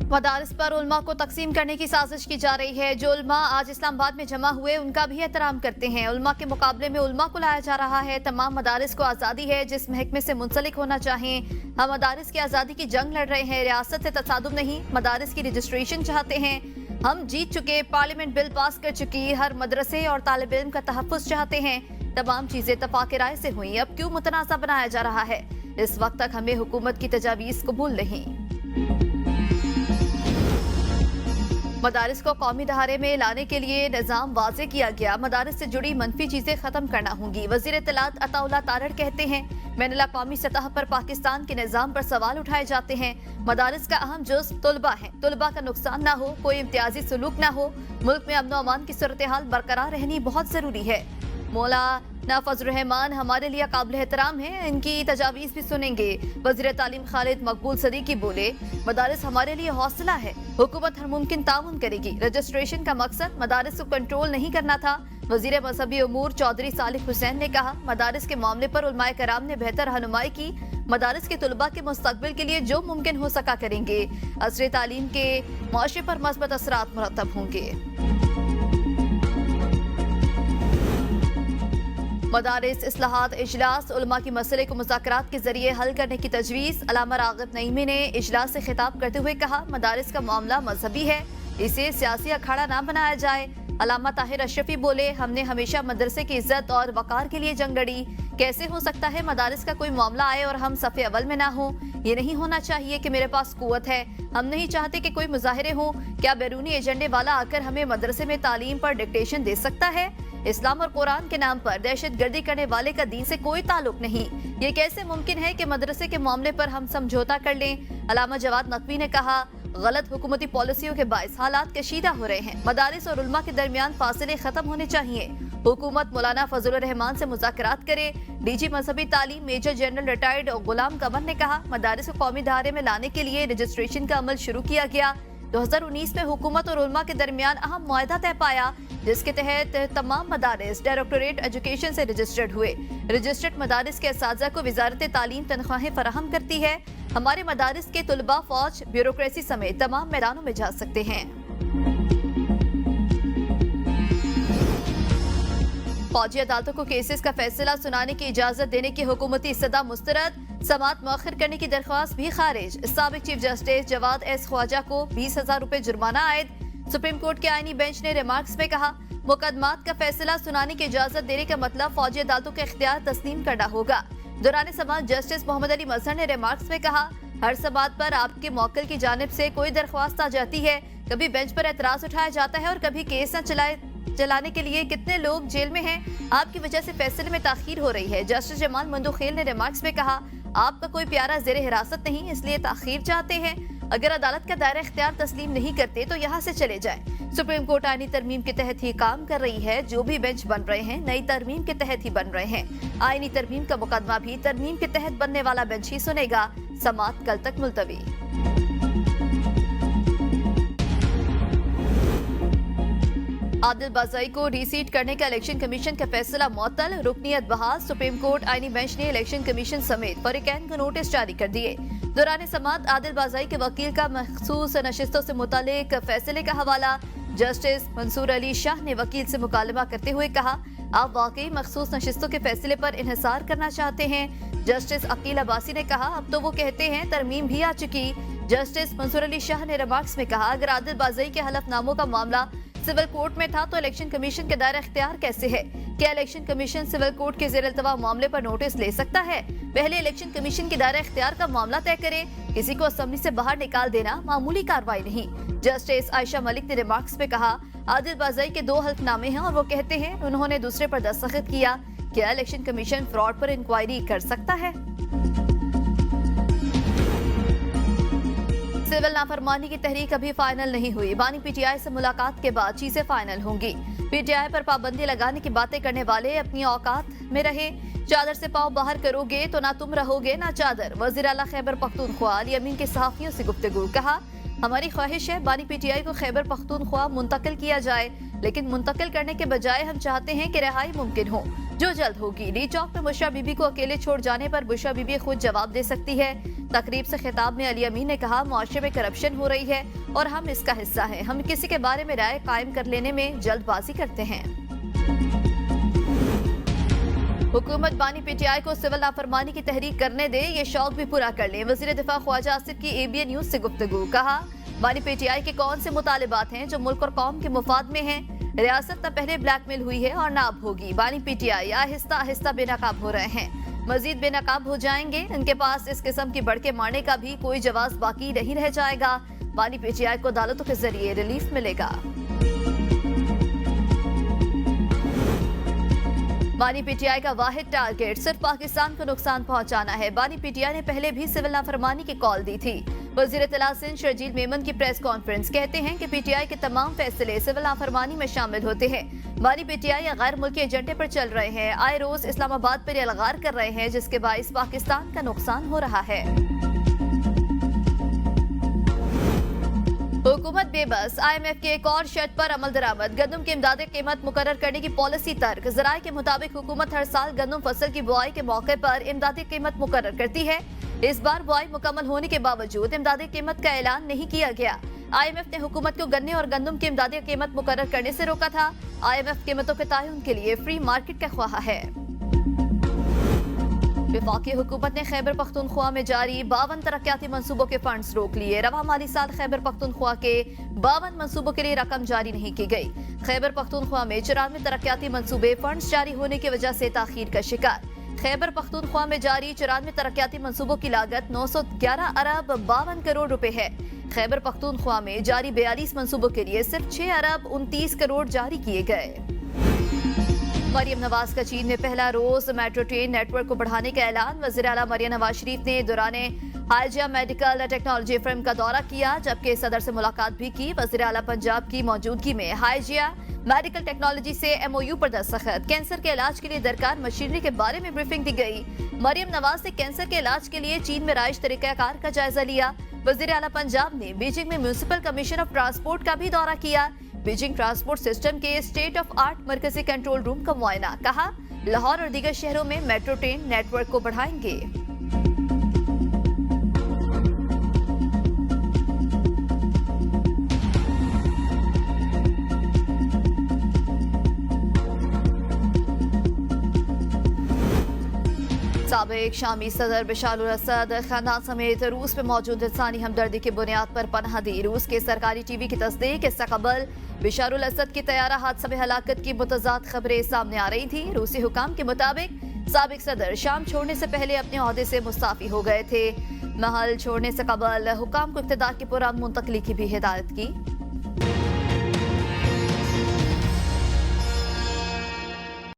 मदारिस पर उलमा को तकसीम करने की साजिश की जा रही है। जो उलमा आज इस्लामाबाद में जमा हुए उनका भी एहतराम करते हैं। उलमा के मुकाबले में उलमा को लाया जा रहा है। तमाम मदारिस को आज़ादी है, जिस महकमे से मुंसलिक होना चाहें। हम मदारिस की आज़ादी की जंग लड़ रहे हैं, रियासत से तसादुम नहीं। मदारिस की रजिस्ट्रेशन चाहते हैं। हम जीत चुके, पार्लियामेंट बिल पास कर चुकी, हर मदरसे और तालिब इल्म का तहफ़्फ़ुज़ चाहते हैं। तमाम चीजें इत्तफ़ाक़ राय से हुई, अब क्यों मुतनाज़ा बनाया जा रहा है? इस वक्त तक हमें हुकूमत की तजावीज़ कबूल नहीं। मदारिस को कौमी दहारे में लाने के लिए निज़ाम वाज़े किया गया। मदारिस से जुड़ी मनफी चीजें खत्म करना होंगी। वज़ीर इत्तलात अताउल्लाह तारड़ कहते हैं, बैनुल अक़वामी सतह पर पाकिस्तान के निज़ाम पर सवाल उठाए जाते हैं। मदारिस का अहम जुज़ तुलबा है। तुलबा का नुकसान ना हो, कोई इम्तियाजी सलूक ना हो। मुल्क में अमन व अमान की सूरत हाल बरकरार रहनी बहुत जरूरी है। मौलाना फजलुर रहमान हमारे लिए काबिल एहतराम है, इनकी तजावीज़ भी सुनेंगे। वज़ीर तालीम खालिद मकबूल सदीकी बोले, मदारिस हमारे लिए हौसला है, हुकूमत हर मुमकिन ताउन करेगी। रजिस्ट्रेशन का मकसद मदारिस को कंट्रोल नहीं करना था। वज़ीर मज़हबी उमूर चौधरी सालिह हुसैन ने कहा, मदारिस के मामले पर उलमाए कराम ने बेहतर रहनुमाई की। मदारिस के तुलबा के मुस्तकबिल के लिए जो मुमकिन हो सका करेंगे। असरे तालीम के मुआशरे पर मस्बत असरात मुरतब होंगे। मदारिस इस्लाहात इजलास उलमा की मसले को मुज़ाकरात के जरिए हल करने की तजवीज़। अल्लामा राग़िब नईमी ने इजलास से खिताब करते हुए कहा, मदारिस का मामला मजहबी है, इसे सियासी अखाड़ा ना बनाया जाए। अल्लामा ताहिर अशरफी बोले, हमने हमेशा मदरसे की इज्जत और वक़ार के लिए जंग लड़ी। कैसे हो सकता है मदारिस का कोई मामला आए और हम सफ़े अव्वल में ना हो? ये नहीं होना चाहिए कि मेरे पास कुव्वत है। हम नहीं चाहते कि कोई मुजाहिरे हों। क्या बैरूनी एजेंडे वाला आकर हमें मदरसे में तालीम पर डिक्टेशन दे सकता है? इस्लाम और कुरान के नाम पर दहशत गर्दी करने वाले का दीन से कोई ताल्लुक नहीं। ये कैसे मुमकिन है कि मदरसे के मामले पर हम समझौता कर लें? अल्लामा जवाद नकवी ने कहा, गलत हुकूमती पॉलिसियों के बायस हालात कशीदा हो रहे हैं। मदारिस और उलमा के दरमियान फासले खत्म होने चाहिए। हुकूमत मौलाना फजलुर रहमान से मुज़ाकरात करे। डीजी मजहबी तालीम मेजर जनरल रिटायर्ड गुलाम कमर ने कहा, मदारिस को कौमी धारे में लाने के लिए रजिस्ट्रेशन का अमल शुरू किया गया। 2019 में हुकूमत और उलमा के दरमियान अहम मुआहदा तय पाया, जिसके तहत तमाम मदारिस डायरेक्टोरेट एजुकेशन से रजिस्टर्ड हुए। रजिस्टर्ड मदारिस के असातिज़ा को वजारत तालीम तनख्वाहें फराहम करती है। हमारे मदारिस के तुलबा फौज, ब्यूरोक्रेसी समेत तमाम मैदानों में जा सकते हैं। फौजी अदालतों को केसेस का फैसला सुनाने की इजाजत देने की हुकूमती इस्तदा मुस्तरद। समाअत मौखर करने की दरख्वास्त भी खारिज। साबिक chief justice Jawad S Khawaja को 20,000 रुपए जुर्माना आयद। सुप्रीम कोर्ट के आईनी बेंच ने रिमार्क्स में कहा, मुकदमात का फैसला सुनाने की इजाजत देने का मतलब फौजी अदालतों के इख्तियार तस्लीम करना होगा। दौरान समाअत जस्टिस मोहम्मद अली मजहर ने रिमार्क्स में कहा, हर समाअत पर आपके मौक्किल की जानिब से कोई दरख्वास्त आ जाती है, कभी बेंच पर एतराज उठाया जाता है और कभी केस न चलाने के लिए कितने लोग जेल में हैं। आपकी वजह से फैसले में ताखीर हो रही है। जस्टिस जमाल मंदुखेल ने रिमार्क्स में कहा, आपका कोई प्यारा जेर हिरासत नहीं, इसलिए ताखीर चाहते हैं। अगर अदालत का दायरा इख्तियार तस्लीम नहीं करते तो यहाँ से चले जाएं। सुप्रीम कोर्ट आईनी तरमीम के तहत ही काम कर रही है। जो भी बेंच बन रहे हैं नई तरमीम के तहत ही बन रहे हैं। आईनी तरमीम का मुकदमा भी तरमीम के तहत बनने वाला बेंच ही सुनेगा। समाअत कल तक मुलतवी। आदिल बाज़ाई को रीसीट करने का इलेक्शन कमीशन का फैसला मुअत्तल। रुकनियत बहाल। सुप्रीम कोर्ट आईनी बेंच ने इलेक्शन कमीशन समेत फरीकैन को नोटिस जारी कर दिए। दौरान समाअत आदिल बाज़ाई के वकील का मखसूस नशिस्तों से मुतालिक फैसले का हवाला। जस्टिस मंसूर अली शाह ने वकील से मुकालमा करते हुए कहा, आप वाकई मखसूस नशिस्तों के फैसले पर इन्हिसार करना चाहते हैं। जस्टिस अकील अब्बासी ने कहा, अब तो वो कहते हैं तरमीम भी आ चुकी। जस्टिस मंसूर अली शाह ने रिमार्क्स में कहा, अगर आदिल बाज़ाई के हलफनामों का मामला सिविल कोर्ट में था तो इलेक्शन कमीशन के दायरा इख्तियार कैसे है? क्या इलेक्शन कमीशन सिविल कोर्ट के ज़ेर-इल्तवा मामले पर नोटिस ले सकता है? पहले इलेक्शन कमीशन के दायरा इख्तियार का मामला तय करे। किसी को असेंबली से बाहर निकाल देना मामूली कार्रवाई नहीं। जस्टिस आयशा मलिक ने रिमार्क्स में कहा, आदिल बाज़ाई के 2 हल्फनामे हैं और वो कहते हैं उन्होंने दूसरे पर दस्तखत किया। क्या इलेक्शन कमीशन फ्रॉड पर इंक्वायरी कर सकता है? सिविल नाफरमानी की तहरीक अभी फाइनल नहीं हुई। बानी पीटीआई से मुलाकात के बाद चीजें फाइनल होंगी। पीटीआई पर पाबंदी लगाने की बातें करने वाले अपनी औकात में रहे। चादर से पाँव बाहर करोगे तो ना तुम रहोगे ना चादर। वज़ीर आला खैबर पख्तूनख्वा अली अमीन के सहाफियों से गुफ्तगू। कहा, हमारी ख्वाहिश है बानी पीटीआई को खैबर पख्तूनख्वा मुंतकिल किया जाए, लेकिन मुंतकिल करने के बजाय हम चाहते हैं कि रिहाई मुमकिन हो। जो जल्द होगी। डी चौक में बुशरा बीबी को अकेले छोड़ जाने पर बुशरा बीबी खुद जवाब दे सकती है। तकरीब से खिताब में अली अमीन ने कहा, मुआशरे में करप्शन हो रही है और हम इसका हिस्सा हैं। हम किसी के बारे में राय कायम कर लेने में जल्दबाजी करते हैं। हुकूमत बानी पीटीआई को सिविल नाफरमानी की तहरीक करने दे, ये शौक भी पूरा कर ले। वजीर दिफा ख्वाजा आसिफ की ABN न्यूज से गुफ्तगू। कहा, बानी पीटीआई के कौन से मुतालिबात हैं जो मुल्क और कौम के मुफाद में हैं। रियासत न पहले ब्लैकमेल हुई है और न अब होगी। बानी पीटीआई आहिस्ता आहिस्ता बेनकाब हो रहे हैं, मजीद बेनकाब हो जाएंगे। इनके पास इस किस्म की बढ़के मारने का भी कोई जवाब बाकी नहीं रह जाएगा। बानी पीटीआई को अदालतों के जरिए रिलीफ मिलेगा। बानी पीटीआई का वाहिद टारगेट सिर्फ पाकिस्तान को नुकसान पहुंचाना है। बानी पीटीआई ने पहले भी सिविल नाफरमानी की कॉल दी थी। वजीर इत्तला सिंध शर्जील मेमन की प्रेस कॉन्फ्रेंस कहते हैं कि पीटीआई के तमाम फैसले सिविल नाफरमानी में शामिल होते हैं। बानी पीटीआई गैर मुल्की एजेंडे पर चल रहे हैं, आए रोज इस्लामाबाद पर अलगार कर रहे हैं, जिसके बाइस पाकिस्तान का नुकसान हो रहा है। हुकूमत बेबस, IMF के एक और शर्त पर अमल दरामद। गंदम की इमदादी कीमत मुकर्रर करने की पॉलिसी तर्क। जराये के मुताबिक हुकूमत हर साल गंदम फसल की बुआई के मौके पर इमदादी कीमत मुकर्रर करती है। इस बार बुआई मुकम्मल होने के बावजूद इमदादी कीमत का ऐलान नहीं किया गया। IMF ने हुकूमत को गन्ने और गंदम की इमदादी कीमत मुकर्रर करने से रोका था। IMF कीमतों के तयन के लिए फ्री मार्केट का ख्वाह है। वफाकी हुकूमत ने खैबर पख्तूनख्वा में जारी 52 तरक्याती मंसूबों के फंड्स रोक लिए। रवा माली साल खैबर पख्तूनख्वा के 52 मंसूबों के लिए रकम जारी नहीं की गई। खैबर पख्तूनख्वा में 94 तरक्याती मंसूबे फंड्स जारी होने की वजह से ताखीर का शिकार। खैबर पख्तूनख्वा में जारी 94 तरक्याती मंसूबों की लागत 911 अरब 52 करोड़ रुपए है। खैबर पख्तूनख्वा में जारी 42 मंसूबों के लिए सिर्फ 6 अरब 29 करोड़ जारी किए गए। मरियम नवाज का चीन में पहला रोज मेट्रो ट्रेन नेटवर्क को बढ़ाने का ऐलान। वज़ीर आला मरियम नवाज शरीफ ने दौराने हाजिया मेडिकल टेक्नोलॉजी फर्म का दौरा किया, जबकि सदर से मुलाकात भी की। वज़ीर आला पंजाब की मौजूदगी में हाजिया मेडिकल टेक्नोलॉजी से MOU पर दस्तखत। कैंसर के इलाज के लिए दरकार मशीनरी के बारे में ब्रीफिंग दी गई। मरियम नवाज ने कैंसर के इलाज के लिए चीन में राइज तरीकाकार का जायजा लिया। वज़ीर आला पंजाब ने बीजिंग में म्यूनिसिपल कमीशन ऑफ ट्रांसपोर्ट का भी दौरा किया। बीजिंग ट्रांसपोर्ट सिस्टम के स्टेट ऑफ आर्ट मरकजी कंट्रोल रूम का मुआयना। कहा, लाहौर और दीगर शहरों में मेट्रो ट्रेन नेटवर्क को बढ़ाएंगे। साबिक शामी सदर बशार अल असद खानदान समेत रूस में मौजूद इंसानी हमदर्दी की बुनियाद पर पनाह दी। रूस के सरकारी TV की तस्दीक, इससे कबल बशार अल असद की तैयारा हादसा में हलाकत की मुतजाद खबरें सामने आ रही थी। रूसी हुकाम के मुताबिक साबिक सदर शाम छोड़ने से पहले अपने ओहदे से मुस्ताफी हो गए थे। महल छोड़ने से कबल हुकाम को इक़्तिदार की पुरअमन मुंतकली की भी हिदायत की।